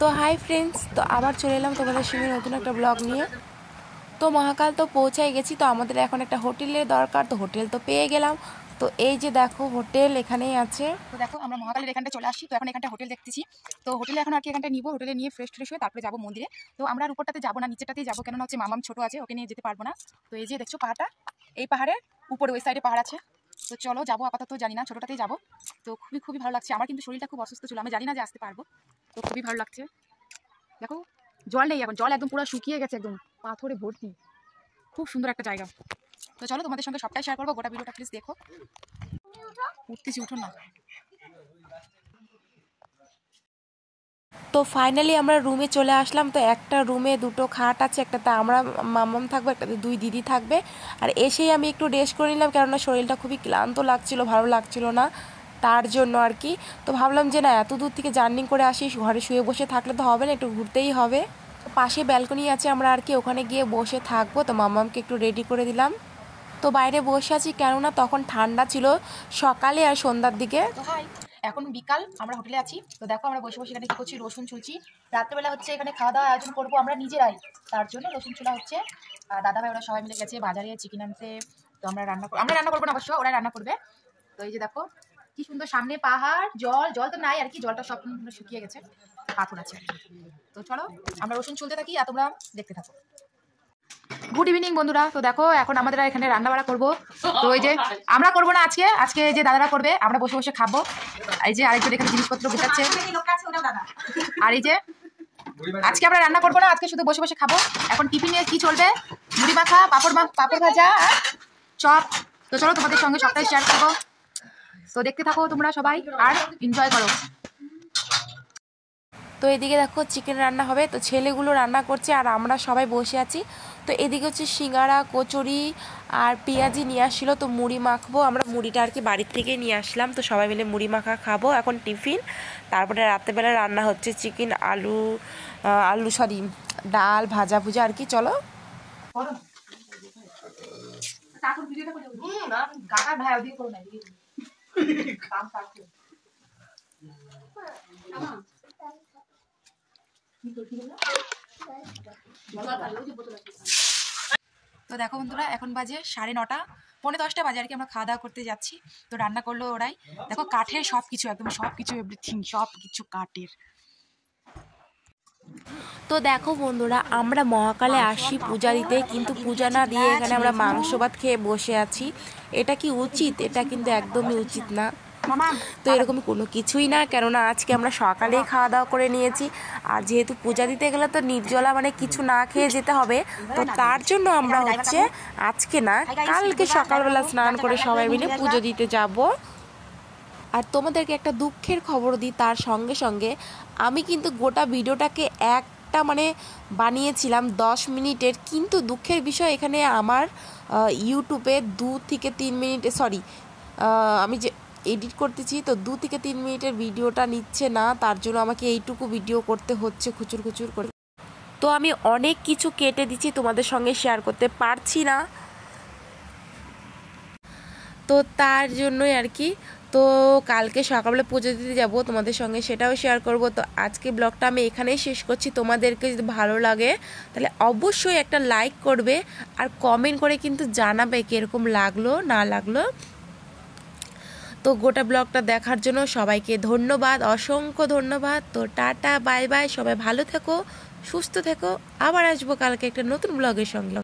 তো hi friends, তো আবার চলে এলাম তোমাদের সঙ্গে নতুন একটা ব্লগ নিয়ে। তো মহাকাল তো পৌঁছাই গেছি, তো আমাদের এখন একটা হোটেলের দরকার, তো হোটেল তো পেয়ে গেলাম। তো এই যে দেখো হোটেল এখানেই আছে। তো দেখো আমরা মহাকালের এখানটা চলে আসি, তো এখন এখানটা হোটেল দেখতেছি। তো হোটেলে এখন আর কি এখানটা নিবো, হোটেলে নিয়ে ফ্রেশ হয়ে তারপরে যাবো মন্দিরে। তো আমরা আর উপরটাতে যাবো না, নিচেটাতেই যাবো, কেননা হচ্ছে মামাম ছোট আছে, ওকে নিয়ে যেতে পারবো না। তো এই যে দেখছো পাহাড়টা, এই পাহাড়ের উপরে ওই সাইডে পাহাড় আছে। তো চলো যাবো, আপাতত জানি না, ছোটোটাতেই যাবো। তো খুবই ভালো লাগছে, আমার কিন্তু শরীরটা খুব অসুস্থ ছিল, আমি জানি না যে আসতে পারবো। তো খুবই ভালো লাগছে। দেখো জল নেই এখন, জল একদম পুরো শুকিয়ে গেছে, একদম পাথরে ভর্তি। খুব সুন্দর একটা জায়গা। তো চলো তোমাদের সঙ্গে সবটাই শেয়ার করবো, গোটা ভিডিওটা প্লিজ দেখো। উঠতেছি, উঠো না। তো ফাইনালি আমরা রুমে চলে আসলাম। তো একটা রুমে দুটো খাট আছে, একটাতে আমরা মামাম থাকবো, একটাতে দুই দিদি থাকবে। আর এসেই আমি একটু রেস্ট করে নিলাম, কেননা শরীরটা খুবই ক্লান্ত লাগছিল, ভালো লাগছিল না, তার জন্য আর কি। তো ভাবলাম যে না, এত দূর থেকে জার্নি করে আসি, ঘরে শুয়ে বসে থাকলে তো হবে না, একটু ঘুরতেই হবে। তো পাশে ব্যালকনি আছে, আমরা আর কি ওখানে গিয়ে বসে থাকবো। তো মামামকে একটু রেডি করে দিলাম। তো বাইরে বসে আছি, কেননা তখন ঠান্ডা ছিল সকালে আর সন্ধ্যার দিকে। তো হাই, এখন বিকাল, আমরা হোটেলে আছি। তো দেখো আমরা বসে বসে এখানে কি করছি, রসুন ছুলছি। রাত্রেবেলা হচ্ছে এখানে খাওয়া দাওয়া আয়োজন করবো আমরা নিজেরাই, তার জন্য রসুন ছোলা হচ্ছে। আর দাদা ভাই ওরা সবাই মিলে গেছে বাজারে চিকেন আনতে। তো আমরা রান্না করবো না অবশ্য, ওরাই রান্না করবে। তো এই যে দেখো কি সুন্দর, সামনে পাহাড়, জল তো নাই আর কি, জলটা সব শুকিয়ে গেছে, পাথর আছে আর কি। তো চলো আমরা রসুন ছুলতে থাকি আর তোমরা দেখতে থাকো। গুড ইভিনিং বন্ধুরা। তো দেখো এখন আমাদের এখানে রান্না বাড়া করবো। তো এই যে আমরা করবো না আজকে যে দাদারা করবে, আমরা বসে বসে খাবো। এই যে আরেকজন এখানে জিনিসপত্র গুছাচ্ছে। আর এই যে আজকে আমরা রান্না করবো না, আজকে শুধু বসে বসে খাবো। এখন টিফিনে কি চলবে, মুড়ি মাখা, পাপড় ভাজা, চপ। তো চলো তোমাদের সঙ্গে সবটাই শেয়ার করবো। তো দেখতে থাকো তোমরা সবাই আর এনজয় করো। তো এদিকে দেখো চিকেন রান্না হবে, তো ছেলেগুলো রান্না করছে আর আমরা সবাই বসে আছি। তো এদিকে হচ্ছে সিঙ্গারা, কচুরি আর পেঁয়াজি নিয়ে আসছিলো, তো মুড়ি মাখবো। আমরা মুড়িটা আর কি বাড়ির থেকে নিয়ে আসলাম, তো সবাই মিলে মুড়ি মাখা খাবো এখন টিফিন। তারপরে রাত্রেবেলা রান্না হচ্ছে চিকেন, আলু সরি ডাল, ভাজা ভুজা আর কি। চলো তো দেখো বন্ধুরা এখন বাজে 9:30, 9:45 বাজে আর কি, আমরা খাওয়া দাওয়া করতে যাচ্ছি। তো রান্না করলো ওরাই, দেখো কাঠের সবকিছু, একদম সবকিছু, এভরিথিং সবকিছু কাঠের। তো দেখো বন্ধুরা আমরা মহাকালে আসি পূজা দিতে, কিন্তু পূজা না দিয়ে এখানে আমরা মাংস ভাত খেয়ে বসে আছি। এটা কি উচিত? এটা কিন্তু একদমই উচিত না। তো এরকম কোনো কিছুই না, কেননা আজকে আমরা সকালেই খাওয়া দাওয়া করে নিয়েছি। আর যেহেতু পূজা দিতে গেলে তো নির্জলা মানে কিছু না খেয়ে যেতে হবে, তো তার জন্য আমরা হচ্ছে আজকে না কালকে সকালবেলা স্নান করে সবাই মিলে পুজো দিতে যাব। আর তোমাদেরকে একটা দুঃখের খবর দিই, তার সঙ্গে সঙ্গে আমি কিন্তু গোটা ভিডিওটাকে একটা মানে বানিয়েছিলাম 10 মিনিটের, কিন্তু দুঃখের বিষয় এখানে আমার ইউটিউবে 2 থেকে 3 মিনিটে আমি যে এডিট করতেছি, তো 2 থেকে 3 মিনিটের ভিডিওটা নিচ্ছে না, তার জন্য আমাকে এইটুকু ভিডিও করতে হচ্ছে খুচুর করে। তো আমি অনেক কিছু কেটে দিচ্ছি, তোমাদের সঙ্গে শেয়ার করতে পারছি না, তো তার জন্যই আর কি। তো কালকে সকালবেলা পুজো দিতে যাব, তোমাদের সঙ্গে সেটাও শেয়ার করব। তো আজকে ব্লগটা আমি এখানেই শেষ করছি। তোমাদেরকে যদি ভালো লাগে তাহলে অবশ্যই একটা লাইক করবে আর কমেন্ট করে কিন্তু জানাবে কীরকম লাগলো না লাগলো। তো গোটা ব্লগটা দেখার জন্য সবাইকে ধন্যবাদ, অসংখ্য ধন্যবাদ। তো টাটা, বাই বাই, সবাই ভালো থেকো, সুস্থ থেকো। আবার আসবো কালকে একটা নতুন ব্লগের সঙ্গে।